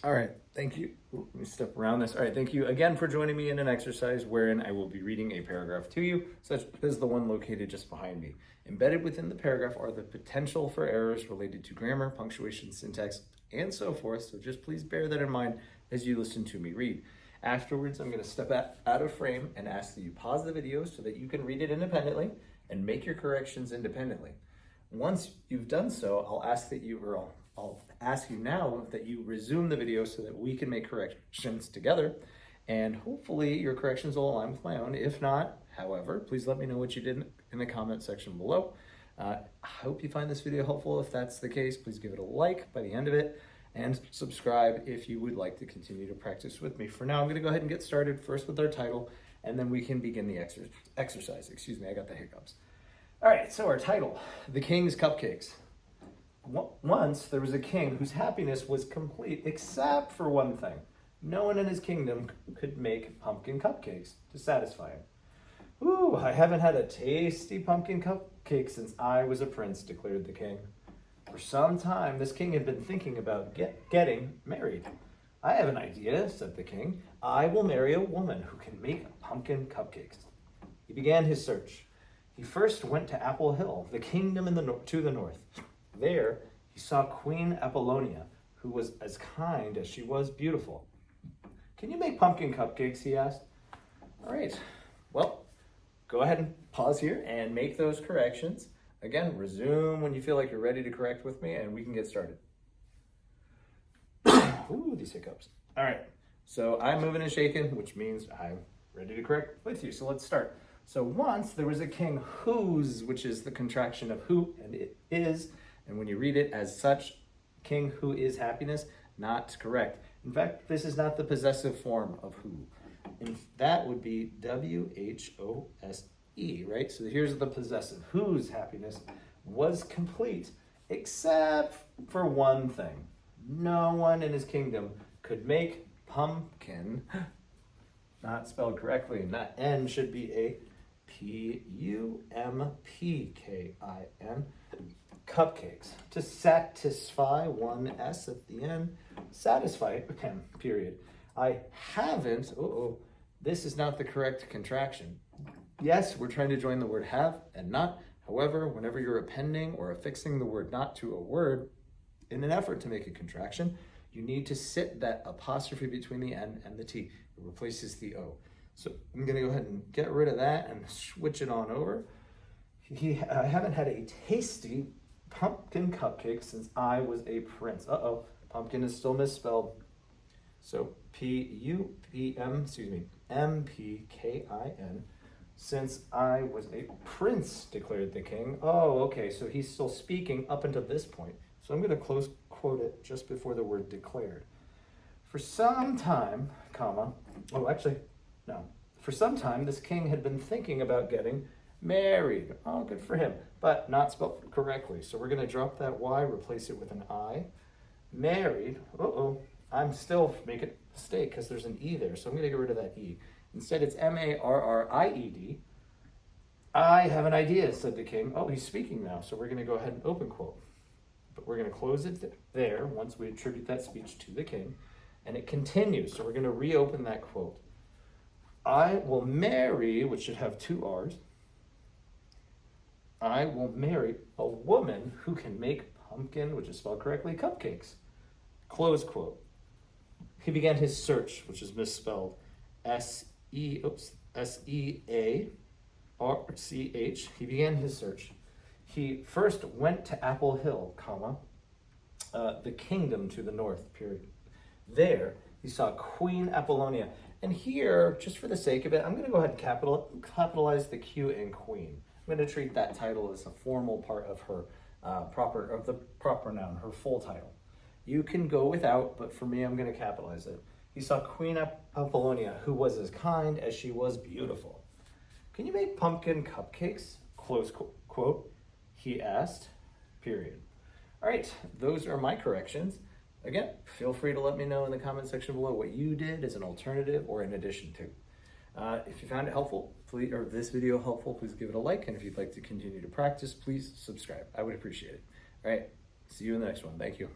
All right, thank you. Ooh, let me step around this. All right, thank you again for joining me in an exercise wherein I will be reading a paragraph to you, such as the one located just behind me. Embedded within the paragraph are the potential for errors related to grammar, punctuation, syntax, and so forth, so just please bear that in mind as you listen to me read. Afterwards, I'm going to step out of frame and ask that you pause the video so that you can read it independently and make your corrections independently. Once you've done so, I'll ask you now that you resume the video so that we can make corrections together, and hopefully your corrections will align with my own. If not, however, please let me know what you did in the comment section below. I hope you find this video helpful. If that's the case, please give it a like by the end of it and subscribe if you would like to continue to practice with me. For now, I'm going to go ahead and get started first with our title, and then we can begin the exercise. Excuse me, I got the hiccups. All right, so our title, The King's Cupcakes. Once there was a king whose happiness was complete except for one thing. No one in his kingdom could make pumpkin cupcakes to satisfy him. Ooh, I haven't had a tasty pumpkin cupcake since I was a prince, declared the king. For some time, this king had been thinking about getting married. I have an idea, said the king. I will marry a woman who can make pumpkin cupcakes. He began his search. He first went to Apple Hill, the kingdom to the north. There, he saw Queen Apollonia, who was as kind as she was beautiful. Can you make pumpkin cupcakes, he asked. All right, well, go ahead and pause here and make those corrections. Again, resume when you feel like you're ready to correct with me, and we can get started. Ooh, these hiccups. All right, so I'm moving and shaking, which means I'm ready to correct with you. So let's start. So once there was a king whose, which is the contraction of who, and it is, and when you read it as such, king who is happiness, not correct. In fact, this is not the possessive form of who. And that would be W-H-O-S-E, right? So here's the possessive. Whose happiness was complete, except for one thing. No one in his kingdom could make pumpkin, not spelled correctly, and that N should be a P-U-M-P-K-I-N, cupcakes. To satisfy, one S at the end, satisfy, period. I haven't, this is not the correct contraction. Yes, we're trying to join the word have and not. However, whenever you're appending or affixing the word not to a word in an effort to make a contraction, you need to sit that apostrophe between the N and the T. It replaces the O. So I'm going to go ahead and get rid of that and switch it on over. I haven't had a tasty pumpkin cupcake since I was a prince. Pumpkin is still misspelled. So M-P-K-I-N, since I was a prince, declared the king. Oh, okay, so he's still speaking up until this point. So I'm going to close quote it just before the word declared. For some time, for some time, this king had been thinking about getting married. Oh, good for him, but not spelled correctly. So we're going to drop that Y, replace it with an I. Married, I'm still making a mistake because there's an E there, so I'm going to get rid of that E. Instead, it's M-A-R-R-I-E-D. I have an idea, said the king. Oh, he's speaking now, so we're going to go ahead and open quote. But we're going to close it there once we attribute that speech to the king. And it continues, so we're going to reopen that quote. I will marry, which should have two R's. I will marry a woman who can make pumpkin, which is spelled correctly, cupcakes. Close quote. He began his search, which is misspelled, S-E-A-R-C-H. He began his search. He first went to Apple Hill, the kingdom to the north, period. There, he saw Queen Apollonia. And here, just for the sake of it, I'm going to go ahead and capitalize the Q in queen. I'm going to treat that title as a formal part of her the proper noun, her full title. You can go without, but for me, I'm going to capitalize it. He saw Queen Apollonia, who was as kind as she was beautiful. Can you make pumpkin cupcakes? Close quote. He asked, period. All right, those are my corrections. Again, feel free to let me know in the comment section below what you did as an alternative or in addition to. If you found it helpful, or this video helpful, please give it a like. And if you'd like to continue to practice, please subscribe. I would appreciate it. All right, see you in the next one. Thank you.